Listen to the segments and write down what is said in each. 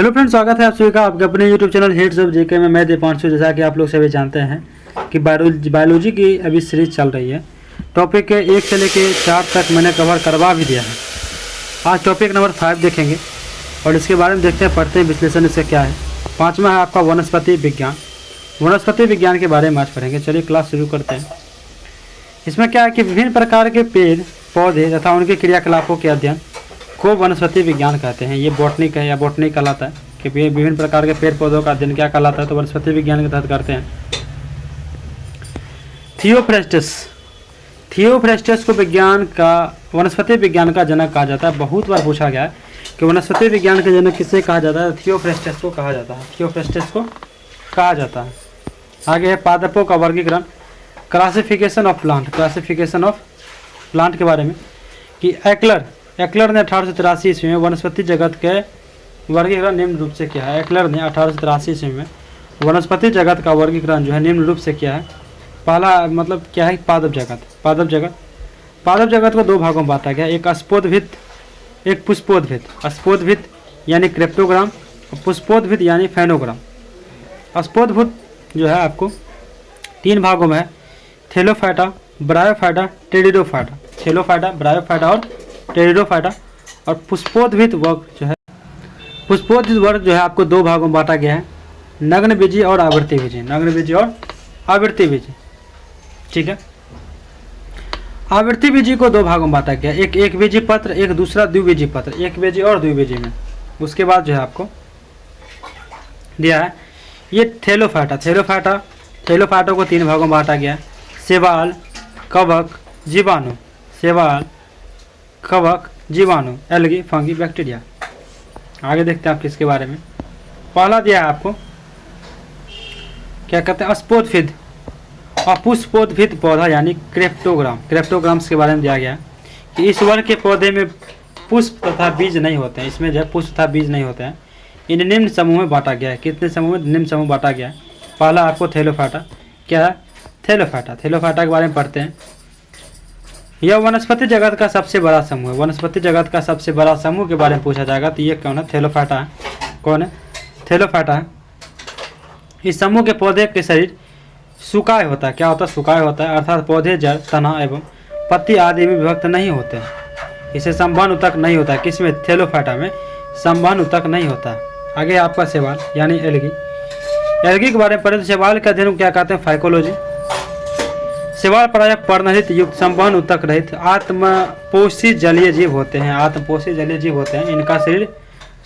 Hello friends, स्वागत है आप सभी का आपके अपने YouTube channel hits of GK में। मैं दीपांशु। जैसा कि आप लोग सभी जानते हैं कि बायोलॉजी की अभी सीरीज चल रही है। टॉपिक के 1 से लेकर 4 तक मैंने कवर करवा भी दिया है। आज टॉपिक नंबर 5 देखेंगे और इसके बारे में देखते हैं, पढ़ते हैं, विश्लेषण इसका क्या है। 5वां है आपका वनस्पति विज्ञान। वनस्पति विज्ञान के बारे में आज पढ़ेंगे। चलिए क्लास शुरू करते हैं। इसमें क्या है कि विभिन्न प्रकार के पेड़ पौधे तथा उनके क्रियाकलापों के अध्ययन को वनस्पति विज्ञान कहते हैं। ये बॉटनिक है या बॉटनी कहलाता है कि विभिन्न प्रकार के पेड़ पौधों का अध्ययन क्या कहलाता है, तो वनस्पति विज्ञान के तहत करते हैं। थियोफ्रेस्टस को वनस्पति विज्ञान का जनक कहा जाता है। बहुत बार पूछा गया है कि वनस्पति विज्ञान के जनक किसे कहा जाता है। थियोफ्रेस्टस को कहा जाता है। थियोफ्रेस्टस को कहा जाता है। आगे है पादपों का वर्गीकरण, क्लासिफिकेशन ऑफ प्लांट के बारे में कि एक्लर ने 1883 ईस्वी में वनस्पति जगत के वर्गीकरण निम्न रूप से किया है। एक्लर ने 1883 ईस्वी में वनस्पति जगत का वर्गीकरण जो है निम्न रूप से किया है। पहला मतलब क्या है, पादप जगत को 2 भागों में बांटा गया, एक अस्पोदभित एक पुष्पोद्भित। अस्पोदभित यानी क्रेप्टोग्राम और पुष्पोद्भित यानी फेनोग्राम। अस्पोदभित जो है आपको 3 भागों में है, Thallophyta, bryophyta, pteridophyta. Thallophyta, bryophyta और टेरिडोफाइटा। और पुष्पोद्भित वर्ग जो है आपको 2 भागों में बांटा गया है, नग्नबीजी और आवृत्ति बीजी। ठीक है, आवृत्ति बीजी को 2 भागों में बांटा गया, एक बीजी पत्र, एक दूसरा द्विबीजी पत्र, एक बीजी और द्विबीजी में। उसके बाद जो है आपको दिया है ये थैलोफाइटा को 3 भागों में बांटा गया, शैवाल, कवक, जीवाणु, एल्गी, फंगी, बैक्टीरिया। आगे देखते हैं आप किसके बारे में। पहला दिया है आपको क्या कहते हैं, अस्पोदभित और पुष्पोद्भित पौधा यानी क्रेप्टोग्राम्स के बारे में दिया गया कि इस वर्ग के पौधे में पुष्प तथा बीज नहीं होते हैं। इसमें जो पुष्प तथा बीज नहीं होते हैं। इन निम्न समूह में बांटा गया है। कितने समूह में? निम्न समूह बांटा गया है। पहला आपको थैलोफाइटा। क्या है? थैलोफाइटा के बारे में पढ़ते हैं। यह वनस्पति जगत का सबसे बड़ा समूह है। वनस्पति जगत का सबसे बड़ा समूह के बारे में पूछा जाएगा तो ये कौन है? थैलोफाइटा है। कौन है? थैलोफाइटा है। इस समूह के पौधे के शरीर सुकाय होता है। क्या होता है? सुकाय होता है, अर्थात पौधे जड़, तना एवं पत्ती आदि में विभक्त नहीं होते हैं। इसे संवहन ऊतक नहीं होता है। किसमें? थैलोफाइटा में संवहन ऊतक नहीं होता है। आगे आपका शैवाल यानी एल्गी के बारे में पढ़े तो शैवाल का अध्ययन क्या कहते हैं? फाइकोलॉजी। शैवाल प्रायः पर्णरहित युक्त संवहन ऊतक रहित आत्मपोषी जलीय जीव होते हैं। इनका शरीर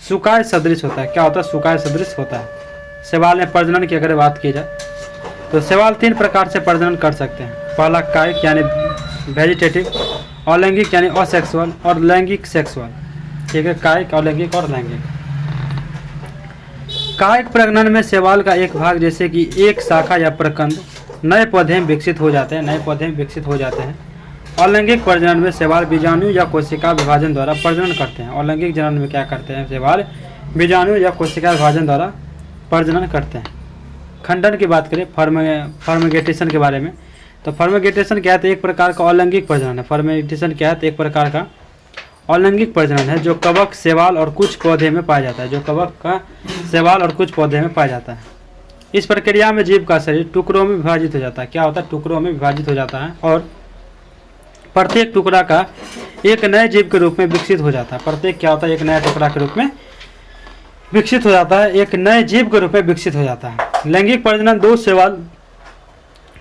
सुकाय सदृश होता है। क्या होता है? सुकाय सदृश होता है। शैवाल में प्रजनन की अगर बात की जाए तो शैवाल 3 प्रकार से प्रजनन कर सकते हैं। पहला कायिक यानी वेजिटेटिव, अलैंगिक यानी असेक्सुअल और लैंगिक सेक्सुअल। ठीक है, कायिक, अलैंगिक और लैंगिक। कायिक प्रजनन में शैवाल का एक भाग जैसे कि एक शाखा या प्रकंद नए पौधे में विकसित हो जाते हैं। अलैंगिक प्रजनन में शैवाल बीजाणु या कोशिका विभाजन द्वारा प्रजनन करते हैं। अलैंगिक जनन में क्या करते हैं? शैवाल बीजाणु या कोशिका विभाजन द्वारा प्रजनन करते हैं। खंडन की बात करें, फर्मेंटेशन के बारे में, तो फर्मेंटेशन क्या है? तो एक प्रकार का अलैंगिक प्रजनन है। फर्मेंटेशन क्या है? तो एक प्रकार का अलैंगिक प्रजनन है जो कवक, शैवाल और कुछ पौधे में पाया जाता है। इस प्रक्रिया में जीव का शरीर टुकड़ों में विभाजित हो जाता है। क्या होता है? टुकड़ों में विभाजित हो जाता है और प्रत्येक टुकड़ा का एक नए जीव के रूप में विकसित हो जाता है। प्रत्येक क्या होता है? एक नया टुकड़ा के रूप में विकसित हो जाता है, एक नए जीव के रूप में विकसित हो जाता है। लैंगिक प्रजनन 2 शैवाल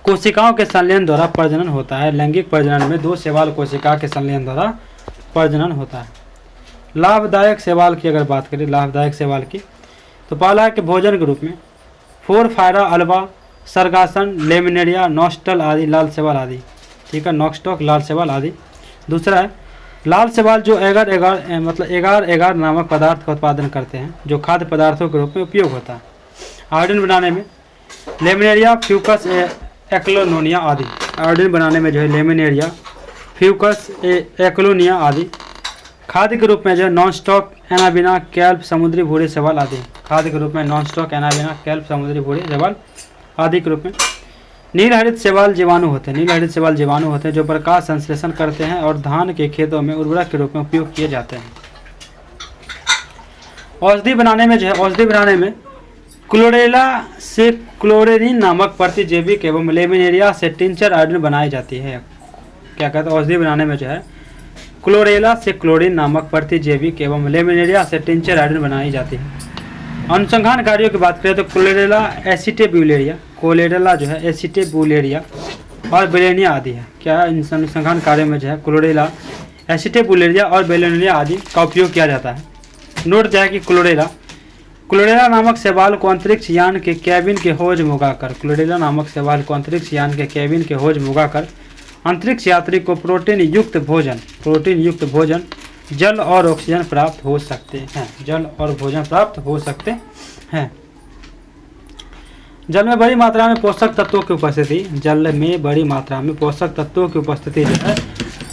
कोशिकाओं के संलयन द्वारा प्रजनन होता है। लैंगिक प्रजनन में 2 शैवाल कोशिका के संलयन द्वारा प्रजनन होता है। लाभदायक शैवाल की अगर बात करें, तो पहला है कि भोजन के रूप में फोरफायरा, अल्वा, सरगासन, लेमिनेरिया, नॉस्टल आदि, लाल शैवाल आदि। ठीक है, नॉक्सटॉक, लाल शैवाल आदि। दूसरा है लाल शैवाल जो एगार नामक पदार्थ का उत्पादन करते हैं जो खाद्य पदार्थों के रूप में उपयोग होता है। आयोडीन बनाने में लेमिनेरिया, फ्यूकस, एक्लोनिया आदि। आयोडीन बनाने में जो है लेमिनेरिया, फ्यूकस, एक्लोनिया आदि। खाद्य के रूप में जो है नॉनस्टॉक, एनाबिना, कैल्प, समुद्री भूरे शैवाल आदि। खाद्य के रूप में नॉनस्टॉक, एनाबिना, कैल्प, समुद्री भूरे शैवाल आदि के रूप में। नीलहरित शैवाल जीवाणु होते हैं जो प्रकाश संश्लेषण करते हैं और धान के खेतों में उर्वरक के रूप में उपयोग किए जाते हैं। औषधि बनाने में जो है, औषधि बनाने में क्लोरेला से क्लोरेरिन नामक प्रतिजैविक एवं लेमिनेरिया से टिंचर आयोडीन बनाई जाती है। क्या कहते हैं, औषधि बनाने में जो है क्लोरेला से क्लोरीन नामक प्रतिजैविक एवं लेमिनेरिया से टिंचर आयोडीन बनाई जाती है। अनुसंधान कार्यों की बात करें तो क्लोरेला एसिटेब्यूलेरिया, कोलेरेला जो है एसिटेब्यूलेरिया और बेलेनिया आदि है। क्या अनुसंधान कार्यों में जो है क्लोरेला एसिटेब्यूलेरिया और बेलेनिया आदि का उपयोग किया जाता है। नोट जाए कि क्लोरेला नामक शैवाल को अंतरिक्ष यान के कैबिन के हौज में उगाकर, क्लोरेला नामक शैवाल को अंतरिक्ष यान के कैबिन के हौज में उगाकर अंतरिक्ष यात्री को प्रोटीन युक्त भोजन जल और ऑक्सीजन प्राप्त हो सकते हैं। जल और भोजन प्राप्त हो सकते हैं। जल में बड़ी मात्रा में पोषक तत्वों की उपस्थिति, जल में बड़ी मात्रा में पोषक तत्वों की उपस्थिति जो है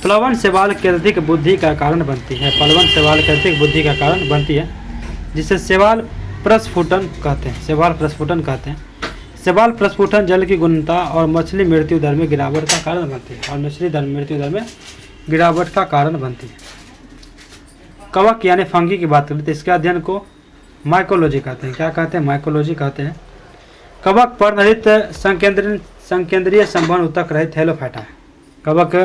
प्लवन शैवाल की अधिक बुद्धि का कारण बनती है। प्लवन शैवाल की अधिक बुद्धि का कारण बनती है, जिसे शैवाल प्रस्फुटन कहते हैं। शैवाल प्रस्फुटन कहते हैं। शैवाल प्रस्फुटन जल की गुणवत्ता और मछली मृत्यु दर में गिरावट का कारण बनती है। और मछली मृत्यु दर में गिरावट का कारण बनती है। कवक यानी फंगी की बात करें तो इसके अध्ययन को माइकोलॉजी कहते हैं। क्या कहते हैं, माइकोलॉजी कहते हैं। कवक पर्णरहित संकेंद्रीय संवहन ऊतक रहित हेलोफाइटा है। कवक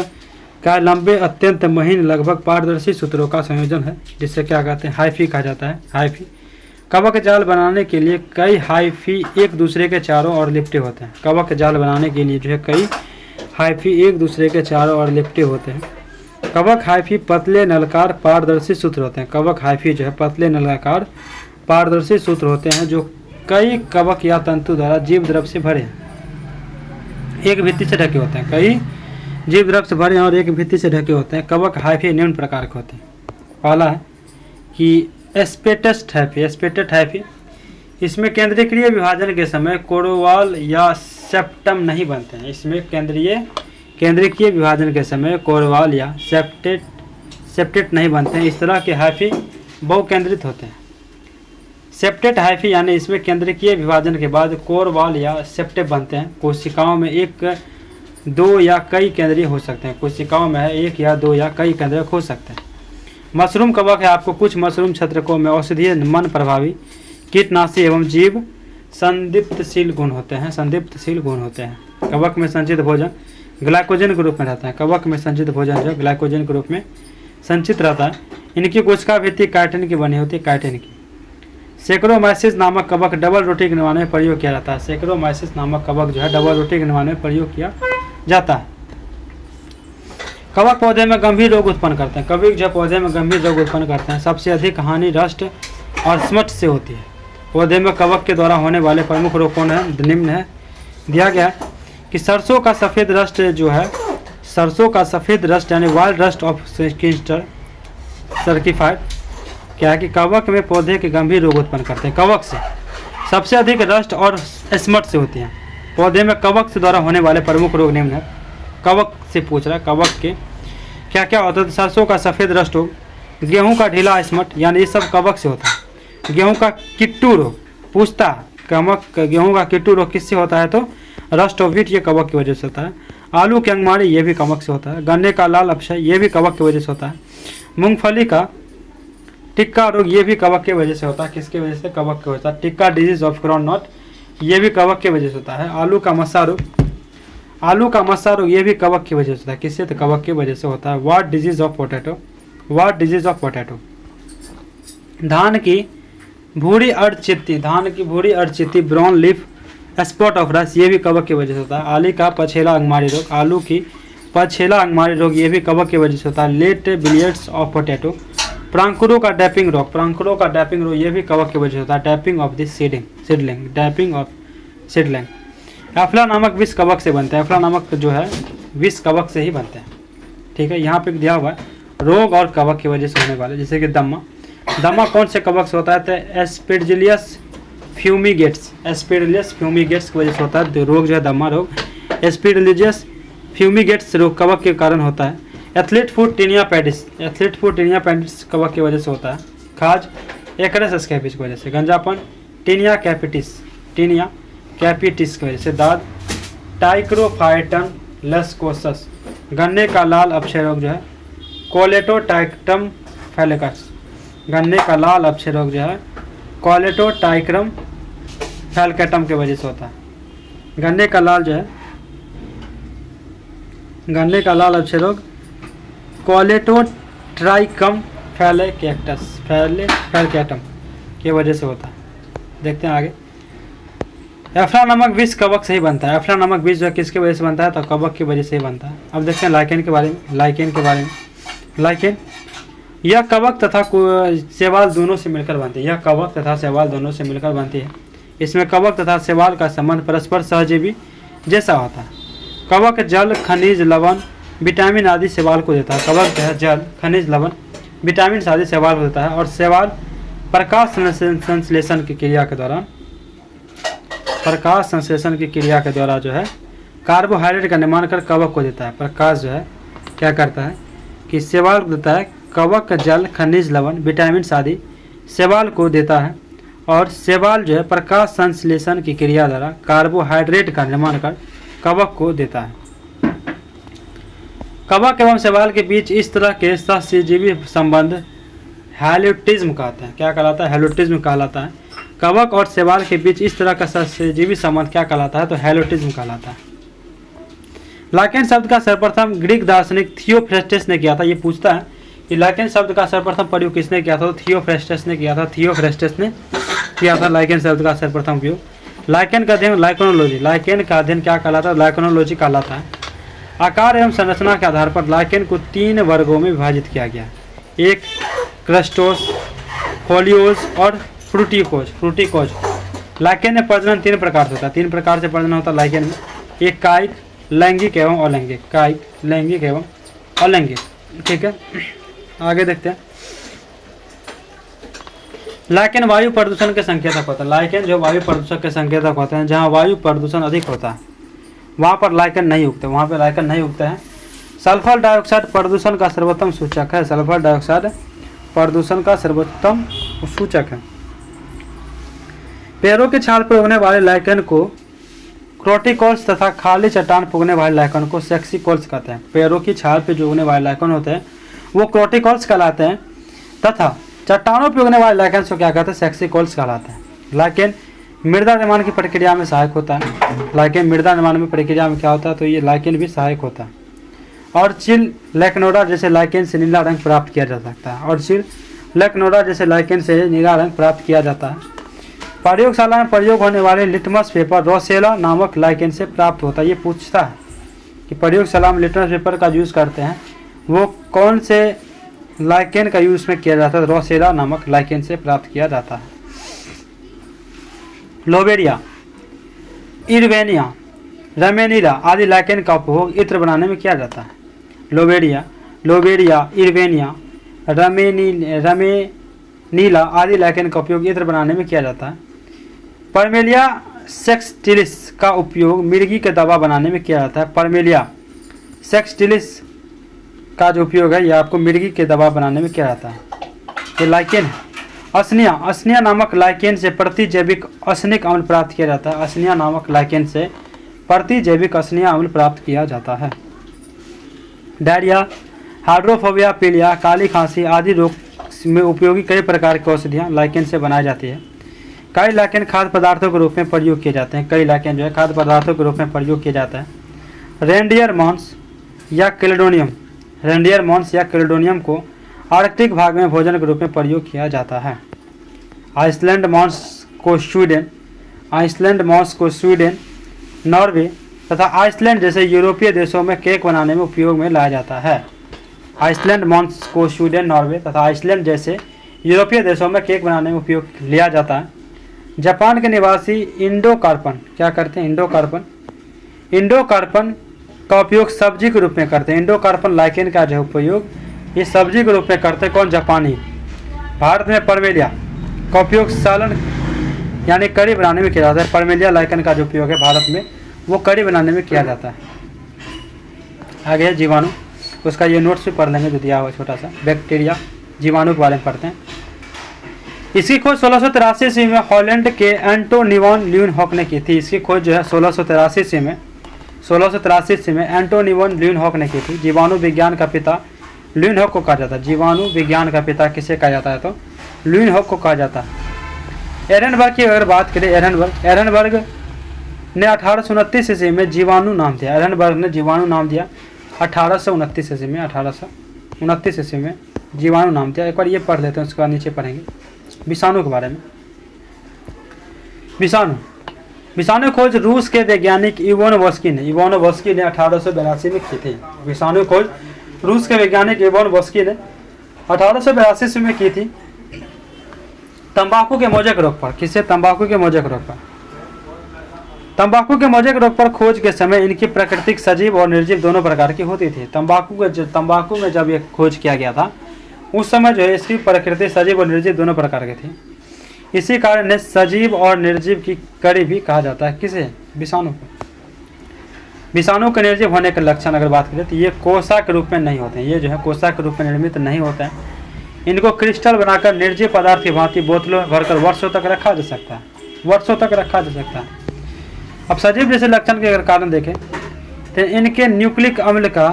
का लंबे अत्यंत महीन लगभग पारदर्शी सूत्रों का संयोजन है, जिससे क्या कहते हैं, हाइफी कहा जाता है। हाइफी कवक जाल बनाने के लिए कई हाइफी एक दूसरे के चारों ओर लिपटे होते हैं। कवक जाल बनाने के लिए जो है कई हाइफी एक दूसरे के चारों ओर लिपटे होते हैं। कवक हाइफी पतले नलकार पारदर्शी सूत्र होते हैं। कवक हाइफी जो है पतले नलकार पारदर्शी सूत्र होते हैं, जो कई कवक या तंतु द्वारा जीव द्रव से भरे हैं, एक भित्ति से ढके होते हैं। कई जीव द्रव से भरे हैं और एक भित्ति से ढके होते हैं। कवक हाइफी निम्न प्रकार के होते हैं। पहला है कि एस्पेटेट हाइफी, इसमें केंद्रीय विभाजन के समय कोरोवाल या सेप्टम नहीं बनते हैं। इसमें केंद्रीय विभाजन के समय कोरवाल या सेप्टेट नहीं बनते हैं। इस तरह के हाइफी बहुकेंद्रित होते हैं। सेप्टेट हाइफी यानी इसमें केंद्रीय विभाजन के बाद कोरवाल या सेप्टेट बनते हैं। कोशिकाओं में एक, दो या कई केंद्रीय हो सकते हैं। कोशिकाओं में एक या दो या कई केंद्रीय हो सकते हैं। मशरूम कवक है। आपको कुछ मशरूम क्षेत्रकों में औषधीय, मन प्रभावी, कीटनाशी एवं जीव संदीप्तशील गुण होते हैं। कवक में संचित भोजन ग्लाइकोजन के रूप में रहता है। कवक में संचित भोजन जो ग्लाइकोजन के रूप में संचित रहता है। इनकी कोशिका भित्ति काइटिन की बनी होती है, काइटिन की। सेक्रोमाइसिस नामक कवक डबल रोटी के निर्माण में प्रयोग किया जाता है। सेक्रोमाइसिस नामक कवक जो है डबल रोटी के निर्माण में प्रयोग किया जाता है। कवक पौधे में गंभीर रोग उत्पन्न करते हैं। कवक जो पौधे में गंभीर रोग उत्पन्न करते हैं, सबसे अधिक हानि रस्ट और स्मट से होती है। पौधे में कवक के द्वारा होने वाले प्रमुख रोग कौन है, निम्न है। दिया गया है कि सरसों का सफ़ेद रस्ट जो है, सरसों का सफ़ेद रस्ट यानी वाइल्ड रस्ट ऑफ किंस्टर सर्किफाइड, क्या है कि कवक में पौधे के गंभीर रोग उत्पन्न करते हैं। कवक से सबसे अधिक रस्ट और स्मट से होती हैं। पौधे में कवक से द्वारा होने वाले प्रमुख रोग निम्न है। कवक से पूछ रहा है, कवक के क्या क्या होता है। सरसों का सफ़ेद रस्ट रोग, गेहूं का ढीला स्मट, यानी ये सब कवक से होता है। गेहूं का किट्टू रोग पूछता है, गेहूं का किट्टू रोग किससे होता है, तो रस्ट ऑफ व्हीट, ये कवक की वजह से होता है। आलू की अंगमारी, ये भी कवक से होता है। गन्ने का लाल अपक्षय, ये भी कवक की वजह से होता है। मूंगफली का टिक्का रोग, ये भी कवक की वजह से होता है। किसकी वजह से, कवक की वजह से। Tikka disease of groundnut, ये भी कवक की वजह से होता है। आलू का मस्सा रोग, ये भी कवक की वजह से होता है। किससे, तो कवक की वजह से होता है। वाट डिजीज ऑफ पोटैटो, धान की भूरी अड़चित्ती, ब्राउन लीफ स्पॉट ऑफ रस, ये भी कवक की वजह से होता है। आलू का पछेला अंगमारी रोग, ये भी कवक की वजह से होता है। लेट बिलियर्ड्स ऑफ पोटैटो, प्रांकुरों का डैपिंग रोग, ये भी कवक की वजह से होता है। डैपिंग ऑफ द सीडलिंग, एफ्ला नामक विष कवक से बनते हैं। एफ्ला नामक जो है विष कवक से ही बनते हैं। ठीक है, यहाँ पे दिया हुआ है रोग और कवक की वजह से होने वाले, जैसे कि दमा कौन से कवक से होता है, तो एस्पेरजिलियस फ्यूमिगेट्स की वजह से होता है रोग जो है, दमा रोग। एस्पेरजिलियस फ्यूमिगेट्स रोग कवक के कारण होता है। एथलीट फूट टीनिया पैडिस कवक की वजह से होता है। खाज एकरस स्कैबिस की वजह से। गंजापन टीनिया कैपिटिस की वजह से। दाद टाइक्रोफाइटन लस्कोसस। गन्ने का लाल अपक्षय रोग जो है कोलेटोटाइक्टम फैलेकस, गन्ने का लाल अपक्षय रोग जो है कॉलेटोट्राइक्रम फैलकेटम की वजह से होता है। गन्ने का लाल जो है, गन्ने का लाल अवक्षय कॉलेटोट्राइक्रम फैलकेटम की वजह से होता है। देखते हैं आगे। एफ्ला नामक विष कवक से ही बनता है। एफ्ला नामक विष जो किसकी वजह से बनता है, तो कवक की वजह से ही बनता है। अब देखते हैं लाइकेन के बारे में। लाइकेन यह कवक तथा शैवाल दोनों से मिलकर बनती है। यह कवक तथा शैवाल दोनों से मिलकर बनती है। इसमें कवक तथा शैवाल का संबंध परस्पर सहजीवी जैसा होता है। कवक जल, खनिज, लवण, विटामिन आदि शैवाल को देता है। कवक जो है जल, खनिज, लवण, विटामिन आदि शैवाल को देता है। और शैवाल प्रकाश संश्लेषण की क्रिया के द्वारा जो है कार्बोहाइड्रेट का निर्माण कर कवक को देता है। प्रकाश जो है क्या करता है कि शैवाल को देता है। कवक जल, खनिज, लवण, विटामिन आदि शैवाल को देता है। और शैवाल जो है प्रकाश संश्लेषण की क्रिया द्वारा कार्बोहाइड्रेट का निर्माण कर कवक को देता है। कवक एवं शैवाल के बीच इस तरह के सहजीवी संबंध हैलोटिज्म कहते हैं। क्या कहलाता है? हैलोटिज्म कहलाता है। कवक और शैवाल के बीच इस तरह का सहजीवी संबंध क्या कहलाता है? तो हैलोटिज्म कहलाता है। लाइकेन शब्द का सर्वप्रथम ग्रीक दार्शनिक थियोफ्रेस्टस ने किया था। ये पूछता है कि लाइकेन शब्द का सर्वप्रथम प्रयोग किसने किया था? तो थियोफ्रेस्टस ने किया था। थियोफ्रेस्टस ने किया था लाइकेन शब्द का सर्वप्रथम उपयोग। लाइकेन का अध्ययन लाइकेनोलॉजी, लाइकेन का अध्ययन क्या कहलाता है? लाइकेनोलॉजी कहलाता है। आकार एवं संरचना के आधार पर लाइकेन को 3 वर्गों में विभाजित किया गया। एक क्रस्टोस, फोलियोज और फ्रूटिकोज। लाइकेन में प्रजनन 3 प्रकार से होता है। 3 प्रकार से प्रजनन होता है लाइकेन में। एक कायिक, लैंगिक एवं अलैंगिक। कायिक, लैंगिक एवं अलैंगिक। ठीक है, आगे देखते हैं। लाइकेन वायु प्रदूषण के संकेतक होता है। लाइकेन जो वायु प्रदूषण के संकेतक होते हैं, जहाँ वायु प्रदूषण अधिक होता है वहाँ पर लाइकेन नहीं उगते, वहाँ पर लाइकेन नहीं उगते हैं। सल्फर डाइऑक्साइड प्रदूषण का सर्वोत्तम सूचक है। सल्फर डाइऑक्साइड प्रदूषण का सर्वोत्तम सूचक है। पेड़ों की छाल पर उगने वाले लाइकेन को क्रोटिकोल्स तथा खाली चट्टान पर उगने वाले लाइकेन को सेक्सिकोल्स कहते हैं। पेड़ों की छाल पर जो उगने वाले लाइकेन होते हैं वो क्रोटिकोल्स कहलाते हैं तथा चट्टानों पर उगने वाले लाइकेन को क्या कहते हैं? सेक्सिकोल्स कहलाते हैं। लाइकेन मृदा निर्माण की प्रक्रिया में सहायक होता है। लाइकेन मृदा निर्माण में प्रक्रिया में क्या होता है? तो ये लाइकेन भी सहायक होता है। और चिल लेक्नोडा जैसे लाइकेन से नीला रंग प्राप्त किया जा सकता है। और चिल लेक्नोडा जैसे लाइकेन से नीला रंग प्राप्त किया जाता है। प्रयोगशाला में प्रयोग होने वाले लिटमस पेपर रोसेला नामक लाइकेन से प्राप्त होता है। ये पूछता है कि प्रयोगशाला में लिटमस पेपर का यूज़ करते हैं वो कौन से लाइकेन का यूज़ में किया जाता है? रोसेला नामक लाइकेन से प्राप्त किया जाता है। लोबेरिया, इरवेनिया, रमेनीला आदि लाइकेन का उपयोग इत्र बनाने में किया जाता है। लोबेरिया, इरवेनिया, रमेनीला आदि लाइकेन का उपयोग इत्र बनाने में किया जाता है। परमेलिया सेक्सटिलिस का उपयोग मिर्गी के दवा बनाने में किया जाता है। परमेलिया सेक्सटिलिस का जो उपयोग है यह आपको मिर्गी के दवा बनाने में किया जाता है। ये लाइकेन है। असनिया नामक लाइकेन से प्रतिजैविक असनिक अम्ल प्राप्त किया जाता है। असनिया नामक लाइकेन से प्रतिजैविक असनिया अम्ल प्राप्त किया जाता है। डायरिया, हाइड्रोफोबिया, पीलिया, काली खांसी आदि रोग में उपयोगी कई प्रकार की औषधियाँ लाइकेन से बनाई जाती है। कई लाइकेन खाद्य पदार्थों के रूप में प्रयोग किए जाते हैं। कई लाइकेन जो है खाद्य पदार्थों के रूप में प्रयोग किया जाता है। रेंडियर मॉन्स या कैलेडोनियम को आर्कटिक भाग में भोजन के रूप में प्रयोग किया जाता है। आइसलैंड मॉन्स को स्वीडन, नॉर्वे तथा आइसलैंड जैसे यूरोपीय देशों में केक बनाने में उपयोग में लाया जाता है। आइसलैंड मॉन्स को स्वीडन, नॉर्वे तथा आइसलैंड जैसे यूरोपीय देशों में केक बनाने में उपयोग लिया जाता है। जापान के निवासी इंडोकार्पन क्या करते हैं? इंडोकार्पन का उपयोग सब्जी के रूप में करते हैं। इंडोकार्पन लाइकेन का जो उपयोग ये सब्जी के रूप में करते हैं। कौन? जापानी। भारत में परमेलिया का उपयोग सालन यानी कड़ी बनाने में किया जाता है। परमेलिया लाइकेन का जो उपयोग है भारत में वो कड़ी बनाने में किया जाता है। आगे है जीवाणु, उसका ये नोट्स भी पढ़ लेंगे जो दिया हुआ छोटा सा। बैक्टीरिया, जीवाणु के बारे में पढ़ते हैं। इसकी खोज 1683 ईस्वी में हॉलैंड के एंटोनिवन ल्यूनहॉक ने की थी। इसकी खोज जो है 1683 ईस्वी में एंटोनिवन ल्यूनहॉक ने की थी। जीवाणु विज्ञान का पिता ल्यूनहॉक को कहा जाता है। जीवाणु विज्ञान का पिता किसे कहा जाता है? तो ल्यूनहॉक को कहा जाता है। एरनबर्ग की अगर बात करें, एरनबर्ग ने 1829 ईस्वी में जीवाणु नाम दिया। एरनबर्ग ने जीवाणु नाम दिया 1829 ईस्वी में, 1829 ईस्वी में जीवाणु नाम दिया। एक बार ये पढ़ लेते हैं, उसके बाद नीचे पढ़ेंगे विषाणु के बारे में। विषाणु खोज रूस के वैज्ञानिक इवानोव्स्की ने 1882 में की थी। विषाणु खोज रूस के वैज्ञानिक इवानोव्स्की ने 1882 में की थी। तंबाकू के मोजक रोग पर, किससे? तंबाकू के मोजक रोग पर। तंबाकू के मोजक रोग पर खोज के समय इनकी प्राकृतिक सजीव और निर्जीव दोनों प्रकार की होती थी। तंबाकू में जब ये खोज किया गया था उस समय जो है इसकी प्रकृति सजीव और निर्जीव दोनों प्रकार की थी। इसी कारण इन्हें सजीव और निर्जीव की कड़ी भी कहा जाता है। किसे? विषाणु को। विषाणु के निर्जीव होने के लक्षण अगर बात करें तो ये कोसा के रूप में नहीं होते हैं। ये जो है कोसा के रूप में निर्मित नहीं होता है। इनको क्रिस्टल बनाकर निर्जीव पदार्थ की भांति बोतलों में भरकर वर्षों तक रखा जा सकता है। अब सजीव जैसे लक्षण के अगर कारण देखें तो इनके न्यूक्लिक अम्ल का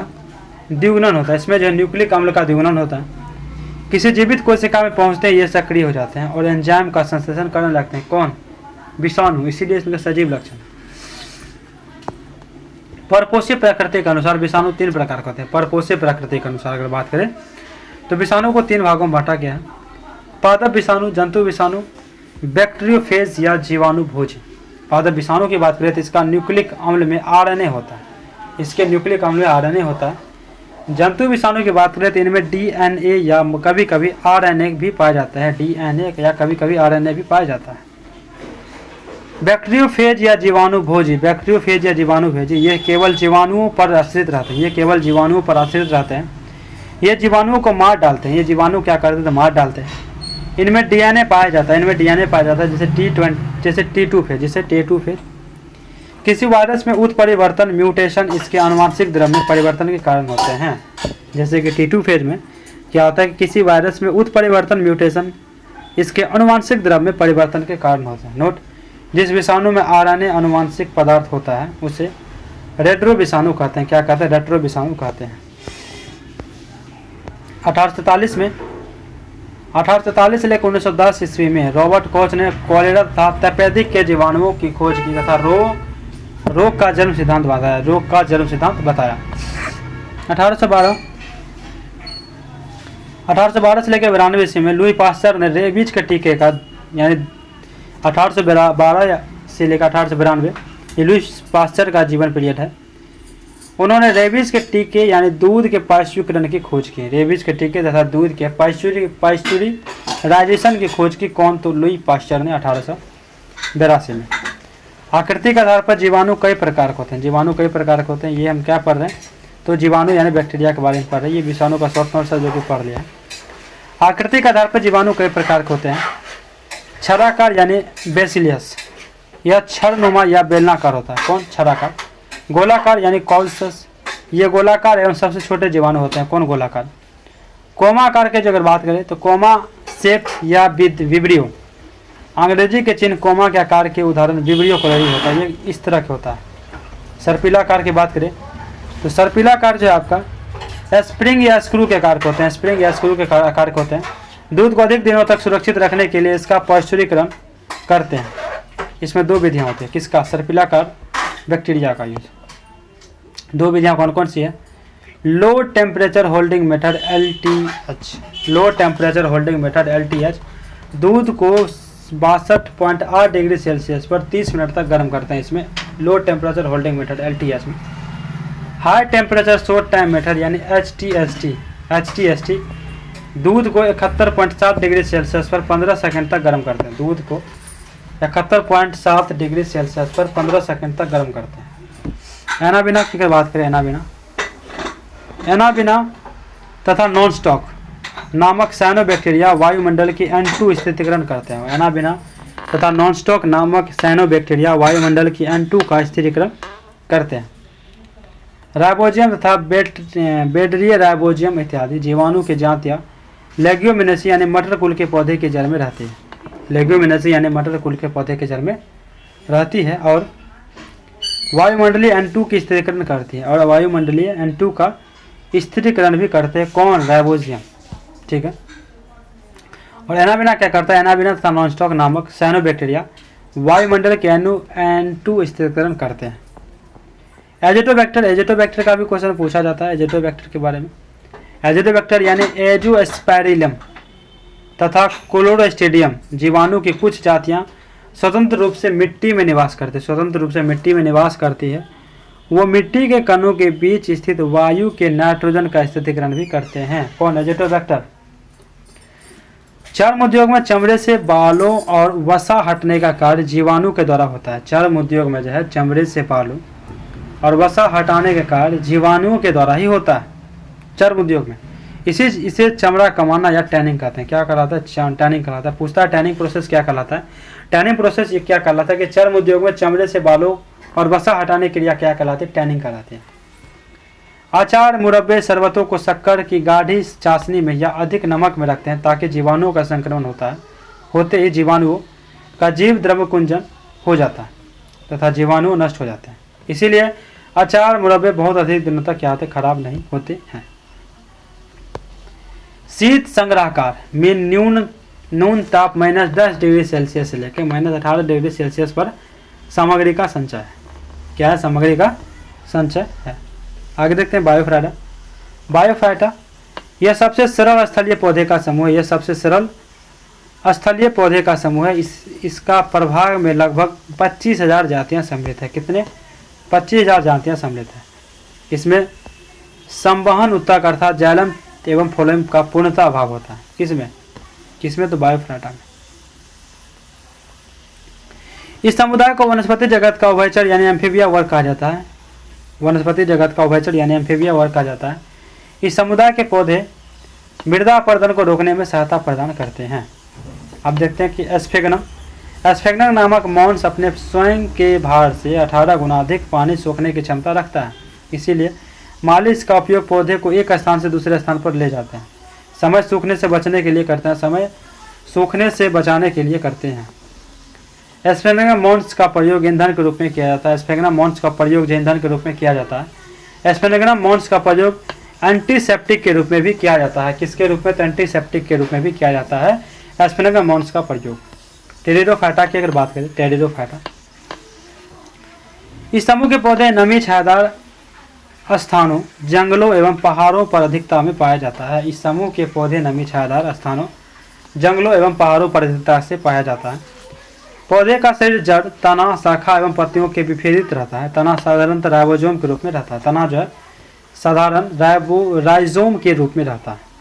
द्विगुणन होता है। इसमें जो है न्यूक्लिक अम्ल का द्विगुणन होता है। किसी जीवित कोशिका में पहुंचते ही ये सक्रिय हो जाते हैं और एंजाइम का संश्लेषण करने लगते हैं। कौन? विषाणु। इसीलिए इसमें सजीव लक्षण। परपोषी प्रकृति के अनुसार विषाणु 3 प्रकार के होते हैं। परपोषी प्रकृति के अनुसार अगर बात करें तो विषाणु को 3 भागों में बांटा गया है। पादप विषाणु, जंतु विषाणु, बैक्टीरियोफेज या जीवाणु भोजी। पादप विषाणु की बात करें तो इसका न्यूक्लिक अम्ल में आरएनए होता है। इसके न्यूक्लिक अम्ल में आरएनए होता है। जंतु विषाणु की बात करें तो इनमें डीएनए या कभी कभी आरएनए भी पाया जाता है। डीएनए या कभी कभी आरएनए भी पाया जाता है। बैक्टीरियोफेज या जीवाणु भोजी, ये केवल जीवाणुओं पर आश्रित रहते हैं। ये जीवाणुओं को मार डालते हैं। ये जीवाणु क्या करते हैं? तो मार डालते हैं। इनमें डीएनए पाया जाता है। जैसे टी2 फेज। किसी वायरस में उत्परिवर्तन म्यूटेशन इसके आनुवंशिक द्रव्य में परिवर्तन के कारण होते हैं। जैसे कि टी2 फेज में क्या होता है कि किसी वायरस में उत्परिवर्तन म्यूटेशन इसके आनुवंशिक द्रव्य में परिवर्तन के कारण होते हैं। नोट, जिस विषाणु में आरएनए आनुवंशिक पदार्थ होता है उसे रेट्रो विषाणु कहते हैं। क्या कहते हैं? रेट्रो विषाणु कहते हैं। 1843 से लेकर 1910 ईस्वी में रॉबर्ट कोच ने कॉलेरा तथा तपेदिक के जीवाणुओं की खोज की तथा रोग का जन्म सिद्धांत बताया। 1812 से लेकर 92 ईस्वी में लुई पास्चर ने रेबीज के टीके का, यानी 1812 से लेकर 1892 ये लुई पास्चर का जीवन पीरियड है। उन्होंने रेबीज के टीके यानी दूध के पाश्चुरीकरण की खोज की। रेबीज के टीके तथा दूध के पाश्चुराइजेशन की खोज की। कौन? तो लुई पास्चर ने 1882 में। आकृति के आधार पर जीवाणु कई प्रकार के होते हैं। ये हम क्या पढ़ रहे हैं? तो जीवाणु यानी बैक्टीरिया के बारे में पढ़ रहे हैं। ये विषाणु का शॉर्ट नोट है जो कि पढ़ लिया है। आकृति के आधार पर जीवाणु कई प्रकार के होते हैं। छराकार यानी बेसिलियस, यह छड़नुमा या बेलनाकार होता है। कौन? छराकार। गोलाकार यानी कॉल्सस, ये गोलाकार एवं सबसे छोटे जीवाणु होते हैं। कौन? गोलाकार। कोमाकार के जो अगर बात करें तो कोमा सेप या विब्रियो, अंग्रेजी के चिन्ह कोमा के आकार के उदाहरण विब्रियो कोलोरी होता है। ये इस तरह के होता है। सर्पिलाकार की बात करें तो सर्पिलाकार जो है आपका स्प्रिंग या स्क्रू के आकार के होते हैं। दूध को अधिक दिनों तक सुरक्षित रखने के लिए इसका पाश्चुरीकरण करते हैं। इसमें 2 विधियाँ होती हैं। किसका? सर्पिलाकार बैक्टीरिया का यूज। 2 विधियाँ कौन कौन सी है? Low temperature holding method LTH। दूध को 62.8 डिग्री सेल्सियस पर 30 मिनट तक गर्म करते हैं। इसमें low temperature holding method LTH में। High temperature short time method यानी HTST। दूध को 71.7 डिग्री सेल्सियस पर 15 सेकंड तक गर्म करते हैं। दूध को 71.7 डिग्री सेल्सियस पर 15 सेकंड तक गर्म करते हैं। एनाबिना की अगर बात करें, एनाबिना तथा नॉन स्टॉक नामक साइनोबैक्टीरिया वायुमंडल की N2 स्थिरीकरण करते हैं। एनाबिना तथा नॉन स्टॉक नामक साइनोबैक्टीरिया वायुमंडल की N2 का स्थिरीकरण करते हैं। राइबोजियम तथा बेडरिया राइबोजियम इत्यादि जीवाणु के जातियाँ लेग्यूमिनेसी यानी मटर कुल के पौधे की जड़ में रहती है। और वायुमंडलीय N2 की स्थिरीकरण करती है। और वायुमंडलीय N2 का स्थिरीकरण भी करते हैं। कौन? राइबोजियम। ठीक है। और एनाबेना क्या करता है, एनाबेना तथा नॉनस्टॉक नामक साइनोबैक्टीरिया वायुमंडल के N2 स्थिरीकरण करते हैं। एजेटोबैक्टर, एजेटोबैक्टर का भी क्वेश्चन पूछा जाता है एजेटोबैक्टर के बारे में। एजेटोबैक्टर यानी एजोस्पाइरिलम तथा क्लोरोस्ट्रिडियम जीवाणु की कुछ जातियां स्वतंत्र रूप से मिट्टी में निवास करती है, स्वतंत्र रूप से मिट्टी में निवास करती है। वो मिट्टी के कणों के बीच स्थित वायु के नाइट्रोजन का स्थिरीकरण भी करते हैं। कौन? एजेटोबैक्टर। चर्म उद्योग में चमड़े से बालों और वसा हटने का कार्य जीवाणु के द्वारा होता है। चर्म उद्योग में जो है चमड़े से बालों और वसा हटाने का कार्य जीवाणुओं के द्वारा ही होता है चर्म उद्योग में। इसे चमड़ा कमाना या टैनिंग कहते हैं। क्या कहलाता है? टैनिंग कहलाता है। पूछता है टैनिंग प्रोसेस क्या कहलाता है? टैनिंग प्रोसेस ये क्या कहलाता है कि चर्म उद्योग में चमड़े से बालों और वसा हटाने की क्रिया क्या कहलाती है? टैनिंग कहलाती है। अचार, मुरब्बे, शरबतों को शक्कर की गाढ़ी चाशनी में या अधिक नमक में रखते हैं ताकि जीवाणुओं का संक्रमण होते ही जीवाणुओं का जीव द्रव्य कुंजन हो जाता है तथा जीवाणु नष्ट हो जाते हैं। इसीलिए अचार, मुरब्बे बहुत अधिक दिनों तक क्या होते? खराब नहीं होते हैं। शीत संग्रहकार में न्यून ताप -10 डिग्री सेल्सियस से लेकर -18 डिग्री सेल्सियस पर सामग्री का संचय है। क्या है? सामग्री का संचय है। आगे देखते हैं बायोफाइटा। बायोफाइटा यह सबसे सरल स्थलीय पौधे का समूह है। यह सबसे सरल स्थलीय पौधे का समूह है। इसका प्रभाग में लगभग 25,000 जातियां सम्मिलित है। कितने? 25,000 जातियां सम्मिलित है। इसमें संवहन उत्तक अर्थात जाइलम एवं फ्लोएम का पूर्णतः अभाव होता है। किसमें? तो बायोफाइटा में। इस समुदाय को वनस्पति जगत का उभयचर यानी एम्फीबिया वर्ग कहा जाता है। वनस्पति जगत का उभयचर यानी एम्फीबिया वर्ग कहा जाता है। इस समुदाय के पौधे मृदा अपरदन को रोकने में सहायता प्रदान करते हैं। अब देखते हैं कि एस्फेगनम नामक मॉन्स अपने स्वयं के भार से 18 गुना अधिक पानी सोखने की क्षमता रखता है। इसीलिए माली इसका उपयोग पौधे को एक स्थान से दूसरे स्थान पर ले जाते हैं। समय सूखने से बचने के लिए करते हैं। समय सूखने से बचाने के लिए करते हैं। एस्फेगनम मॉन्स का प्रयोग ईंधन के रूप में किया जाता है। एस्फेगनम मॉन्स का प्रयोग ईंधन के रूप में किया जाता है। एस्फेगनम मॉन्स का प्रयोग एंटीसेप्टिक के रूप में भी किया जाता है। किसके रूप में? तो एंटीसेप्टिक के रूप में भी किया जाता है एस्फेगनम मॉन्स का प्रयोग। टेरिडोफाइटा की अगर बात करें, टेरिडोफाइटा इस समूह के पौधे नमी छायादार स्थानों, जंगलों एवं पहाड़ों पर अधिकता में पाया जाता है। इस समूह के पौधे नमी छायादार स्थानों, जंगलों एवं पहाड़ों पर अधिकता से पाया जाता है। पौधे का शरीर जड़, तना, शाखा एवं पत्तियों के विभेदित रहता है। तना साधारणतः राइबोसोम के रूप में रहता है। तना जो है साधारण राइजोम के रूप में रहता है।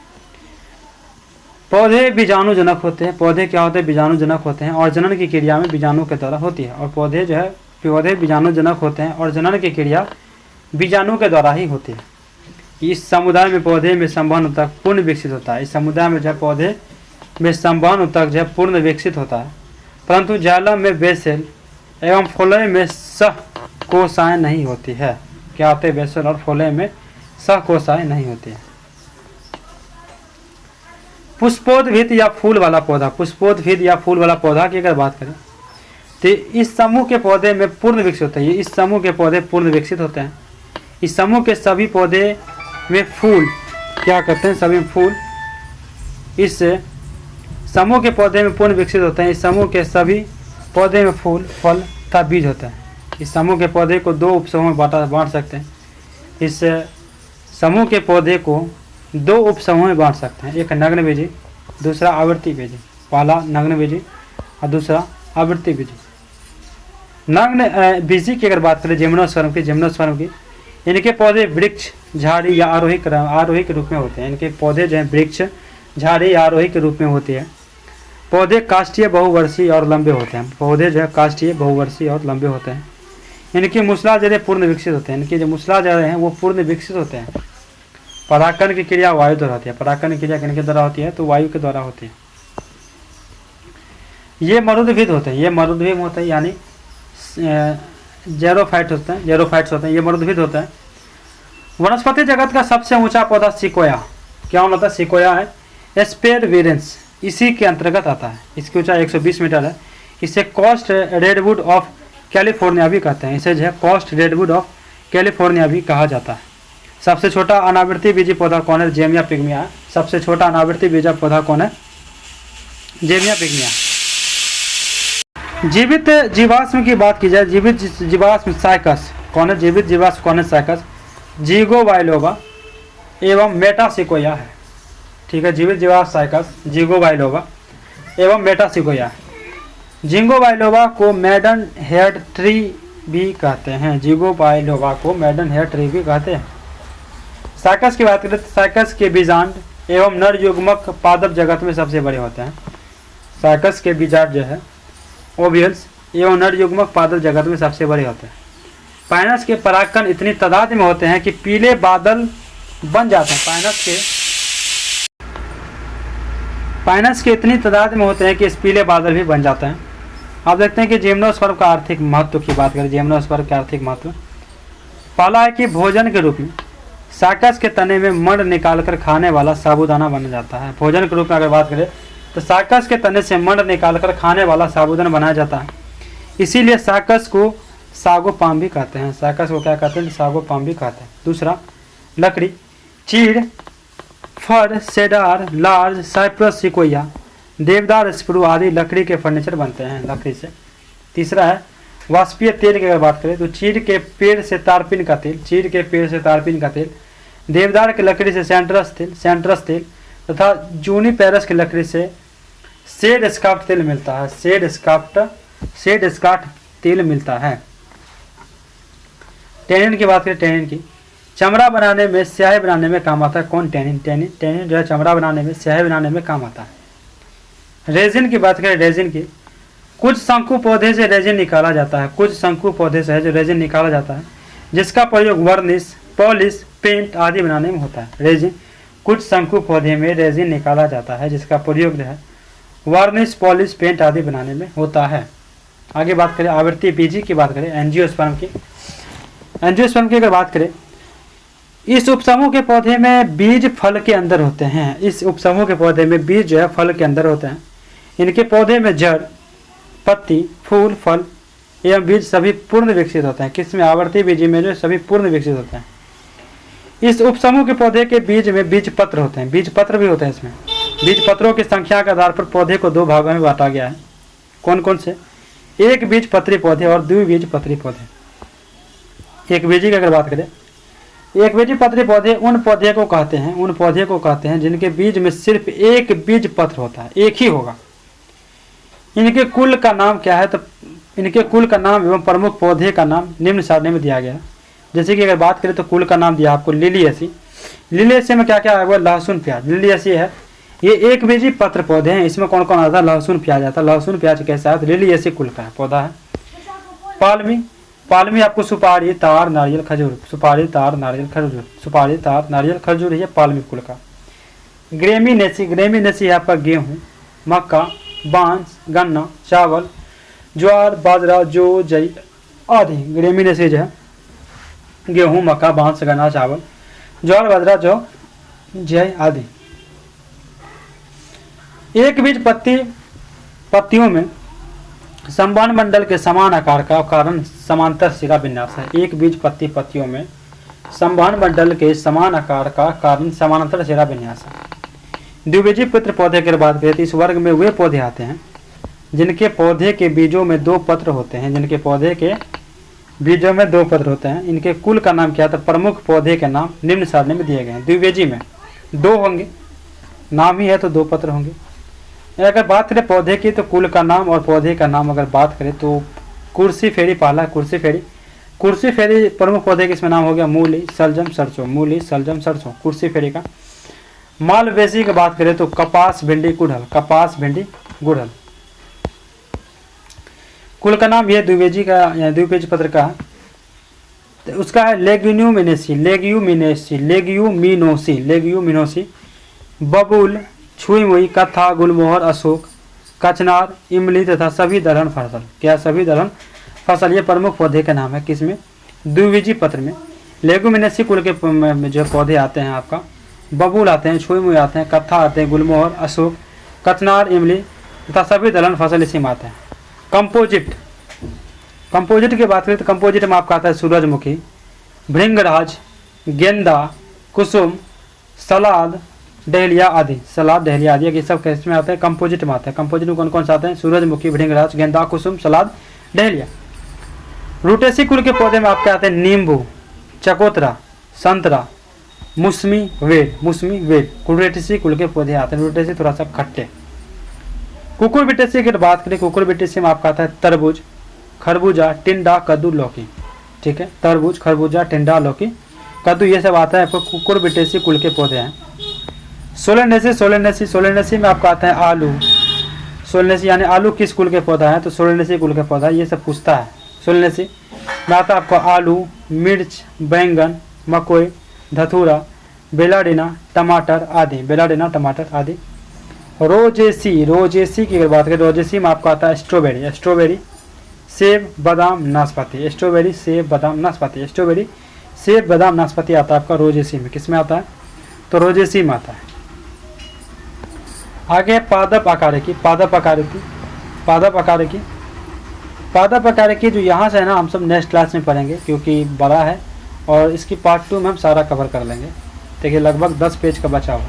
पौधे बीजाणुजनक होते हैं। पौधे क्या होते हैं? बीजाणुजनक होते हैं और जनन की क्रिया में बीजाणु के द्वारा होती है। और पौधे बीजाणुजनक होते हैं और जनन की क्रिया बीजाणु के द्वारा ही होती है। इस समुदाय में पौधे में संवहन उत्तक पूर्ण विकसित होता है। इस समुदाय में जो पौधे में संवहन उत्तक जो पूर्ण विकसित होता है, परंतु जाइलम में बेसेल एवं फ्लोएम में सहकोशाएं नहीं होती है। क्या होते हैं? बेसेल और फ्लोएम में सहकोशाएं नहीं होती है। पुष्पोद्भिद या फूल वाला पौधा, पुष्पोद्भिद या फूल वाला पौधा की अगर बात करें तो इस समूह के पौधे में पूर्ण विकसित होते हैं। इस समूह के पौधे पूर्ण विकसित होते हैं। इस समूह के सभी पौधे में फूल क्या करते हैं? सभी फूल इस समूह के पौधे में पूर्ण विकसित होते हैं। इस समूह के सभी पौधे में फूल, फल तथा बीज होता है। इस समूह के पौधे को 2 उपसमूह में बांट सकते हैं। इस समूह के पौधे को 2 उपसमूह में बांट सकते हैं। एक नग्न बीजी, दूसरा आवृत्ति बीजी। पहला नग्न बीजी और दूसरा आवृत्ति बीजी। नग्न बीजी की अगर बात करें जिम्नोस्पर्म की, इनके पौधे वृक्ष, झाड़ी या आरोही के रूप में होते हैं। इनके पौधे जो है वृक्ष, झाड़ी या आरोही के रूप में होते हैं। पौधे काष्ठीय, बहुवर्षीय और लंबे होते हैं। पौधे जो है काष्ठीय, बहुवर्षीय और लंबे होते हैं। इनकी मूसलाधार पूर्ण विकसित होते हैं। इनके जो मूसलाधार हैं वो पूर्ण विकसित होते हैं। परागकण की क्रिया वायु द्वारा होती है। परागकण की क्रिया किनके द्वारा होती है? तो वायु के द्वारा होती है। ये मरुद्भिद होते हैं। ये मरुद्भिद होते हैं यानी जेरोफाइट्स होते हैं। ये मरुद्भिद होते हैं। वनस्पति जगत का सबसे ऊंचा पौधा सिकोया, क्या होता है? सिकोया है। एस्पेरवेरेंस इसी के अंतर्गत आता है। इसकी ऊंचाई 120 मीटर है। इसे कोस्ट रेडवुड ऑफ कैलिफोर्निया भी कहते हैं। इसे जो है कोस्ट रेडवुड ऑफ कैलिफोर्निया भी कहा जाता है। सबसे छोटा अनावृत्ति बीजी पौधा कौन है? जेमिया पिग्मिया। सबसे छोटा अनावृत्ति बीजा पौधा कौन है? जैविक विज्ञान। जीवित जीवाश्म की बात की जाए, जीवित जीवाश्म साइकस कौन है? जीवित जीवाश्म कौन है? साइकस, जिंगो बाइलोबा एवं मेटासिकोया है। ठीक है, जीवित जीवाश्म साइकस, जिंगो बाइलोबा एवं मेटासिकोया। जिंगो बाइलोबा को मैडन हेयर ट्री भी कहते हैं। जिंगो बाइलोबा को मैडन हेयर ट्री भी कहते हैं। साइकस की बात करें तो साइकस के बीजांड एवं नर युग्मक पादप जगत में सबसे बड़े होते हैं। साइकस के बीजांड जो है ओव्यूल्स एवं नर युग्मक पादप जगत में सबसे बड़े होते हैं। पाइनस के परागकण इतनी तादाद में होते हैं कि पीले बादल बन जाते हैं। पाइनस के इतनी तादाद में होते हैं कि इस पीले बादल भी बन जाते हैं। आप देखते हैं कि जिम्नोस्पर्म का आर्थिक महत्व की बात करें, जिम्नोस्पर्म का आर्थिक महत्व पहला है कि भोजन के रूप में साइकस के तने में मण निकालकर खाने वाला साबूदाना बना जाता है। भोजन के रूप में अगर बात करें तो साइकस के तने से मण निकालकर खाने वाला साबूदाना बनाया जाता है। इसीलिए साइकस को सागोपाम भी कहते हैं। साइकस को क्या कहते हैं? सागोपाम भी कहते हैं। दूसरा, लकड़ी, चीड़, फर, सेडार, लार्ज, साइप्रस, सिकोया, देवदार, स्प्रू आदि लकड़ी के फर्नीचर बनते हैं लकड़ी से। तीसरा है वाष्पीय तेल की अगर बात करें तो चीड़ के पेड़ से तारपीन का तेल, चीड़ के पेड़ से तारपीन का तेल, देवदार की लकड़ी से सेंट्रस तेल तथा जूनिपेरस की लकड़ी से शेड स्काफ्ट तेल मिलता है। शेड स्काफ्ट तेल मिलता है। टेनिन की बात करें, टेनिन की चमड़ा बनाने में, स्याही बनाने में काम आता है। कौन? टेनिन जो है चमड़ा बनाने में, स्याही बनाने में काम आता है। रेजिन की बात करें, रेजिन की कुछ शंकु पौधे से रेजिन निकाला जाता है। कुछ शंकु पौधे से है जो रेजिन निकाला जाता है, जिसका प्रयोग वर्निश, पॉलिश, पेंट आदि बनाने में होता है। रेजिन, कुछ शंकु पौधे में रेजिन निकाला जाता है जिसका प्रयोग जो है वार्निश, पॉलिश, पेंट आदि बनाने में होता है। आगे बात करें आवृत्ति बीजी की बात करें, एंजियोस्पर्म की। एंजियोस्पर्म की अगर बात करें, इस उपसमूह के पौधे में बीज फल के अंदर होते हैं। इस उपसमूह के पौधे में बीज जो है फल के अंदर होते हैं। इनके पौधे में जड़, पत्ती, फूल, फल एवं बीज सभी पूर्ण विकसित होते हैं। किसमें? आवर्ती बीजी में जो सभी पूर्ण विकसित होते हैं। इस उपसमूह के पौधे के बीज में बीज पत्र होते हैं। बीज पत्र भी होते हैं इसमें। बीज पत्रों की संख्या के आधार पर पौधे को दो भागों में बांटा गया है। कौन कौन से? एक बीज पत्री पौधे और द्विबीज पत्री पौधे। एक बीजी की अगर बात करें, एक बीजी पत्री पौधे उन पौधे को कहते हैं जिनके बीज में सिर्फ एक बीज पत्र होता है, एक ही होगा। इनके कुल का नाम क्या है? तो इनके कुल का नाम एवं प्रमुख पौधे का नाम निम्न सारणी में दिया गया है। जैसे कि अगर बात करें तो कुल का नाम दिया आपको लिलियसी। लिलियसी में क्या क्या है? वो लहसुन, प्याज। लिलियसी है, ये एक बीजी पत्र पौधे हैं। इसमें कौन कौन आता है? लहसुन, प्याज आता है। लहसुन, प्याज के साथ लिलियसी कुल का पौधा है। पालमी, पालमी आपको सुपारी, तार, नारियल, खजूर। सुपारी, तार, नारियल, खजूर। सुपारी, तार, नारियल, खजूर है पालमी कुल का। ग्रेमिनेसी, ग्रेमिनेसी है आपका गेहूँ, मक्का, बांस, गन्ना, चावल, ज्वार, बाजरा, जौ, जई आदि। ग्रेमिनेसी जो है गेहूँ, मक्का, बांस, गन्ना, चावल, ज्वार, बाजरा, जौ, जय आदि। एक बीज पत्तियों में संवहन मंडल के समान आकार का कारण समांतर शिरा विन्यास है। एक बीज पत्तियों में संवहन मंडल के समान आकार का कारण समानांतर शिरा विन्यास है। द्विबीजी पत्र पौधे के बाद फिर इस वर्ग में वे पौधे आते हैं जिनके पौधे के बीजों में दो पत्र होते हैं। जिनके पौधे के बीजों में दो पत्र होते हैं। इनके कुल का नाम क्या था? प्रमुख पौधे के नाम निम्न सारणी में दिए गए हैं। द्विबीजी में दो होंगे, नाम ही है तो दो पत्र होंगे। अगर बात करें पौधे की तो कुल का नाम और पौधे का नाम अगर बात करें तो कुर्सी फेरी पहला, कुर्सी फेरी प्रमुख पौधे के इसमें नाम हो गया मूली, सलजम, सरसों। मूली, सलजम, सरसों कुर्सी फेरी का। मालवेसी की बात करें तो कपास, भिंडी, गुड़हल। कपास, भिंडी, गुड़हल। कुल का नाम यह द्विबीजी का या द्विबीज पत्र का है। तो उसका है लेग्यूमिनोसी, बबूल, छुई मुई, कथा, गुलमोहर, अशोक, कचनार, इमली तथा सभी दलहन फसल। क्या? सभी दलहन फसल ये प्रमुख पौधे के नाम है। किसमें? द्विबीजी पत्र में। लेग्यूमिनेसी कुल के जो पौधे आते हैं आपका बबूल आते हैं, छुई मुई आते हैं, कथा आते हैं, गुलमोहर, अशोक, कचनार, इमली तथा सभी दलहन फसल इसी में आते हैं। कंपोजिट की बात करें तो कंपोजिट में आपका आता है सूरजमुखी, भृंगराज, गेंदा, कुसुम, सलाद, डहलिया आदि, सलाद डहलिया आदि, ये सब कैसे में आते हैं? कंपोजिट में आते हैं। कंपोजिट में कौन कौन से आते हैं? सूरजमुखी, भृंगराज, गेंदा, कुसुम, सलाद, डहलिया। रूटेसी कुल के पौधे में आपके आते हैं नींबू, चकोतरा, संतरा, मौसमी वेल रूटेसी कुल के पौधे आते हैं। रूटेसी थोड़ा सा खट्टे। कुकुरबिटेसी की बात करें, कुकुरबिटेसी में आपका आता है तरबूज, खरबूजा, टिंडा, कद्दू, लौकी। ठीक है, तरबूज, खरबूजा, टिंडा, लौकी, कद्दू, ये सब आता है आपको कुकुरबिटेसी कुल के पौधे हैं। सोलेनेसी में आपका आता है आलू। सोलेनेसी यानी आलू किस कुल के पौधा है? तो सोलेनेसी कुल के पौधा, ये सब पूछता है। सोलेनेसी में आता है आपको आलू, मिर्च, बैंगन, मकोई, धतूरा, बेलाडिना, टमाटर आदि। रोजेसी की अगर बात करें, रोजेसी में आपको आता है स्ट्रॉबेरी, सेब, बादाम, नाशपाती। स्ट्रॉबेरी, सेब, बादाम, नाशपाती आता है आपका रोजेसी में। किस में आता है? तो रोजेसी में आता है। आगे पादप आकार की जो यहाँ से है ना, हम सब नेक्स्ट क्लास में पढ़ेंगे क्योंकि बड़ा है, और इसकी पार्ट 2 में हम सारा कवर कर लेंगे। देखिए लगभग 10 पेज का बचा हुआ।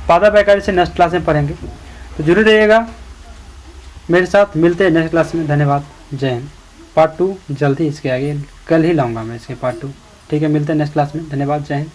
पादप आकार से नेक्स्ट क्लास में पढ़ेंगे, तो जरूर रहिएगा मेरे साथ। मिलते हैं नेक्स्ट क्लास में। धन्यवाद, जय हिंद। पार्ट 2 जल्दी इसके आगे कल ही लाऊंगा मैं इसके पार्ट 2। ठीक है, मिलते हैं नेक्स्ट क्लास में। धन्यवाद, जय हिंद।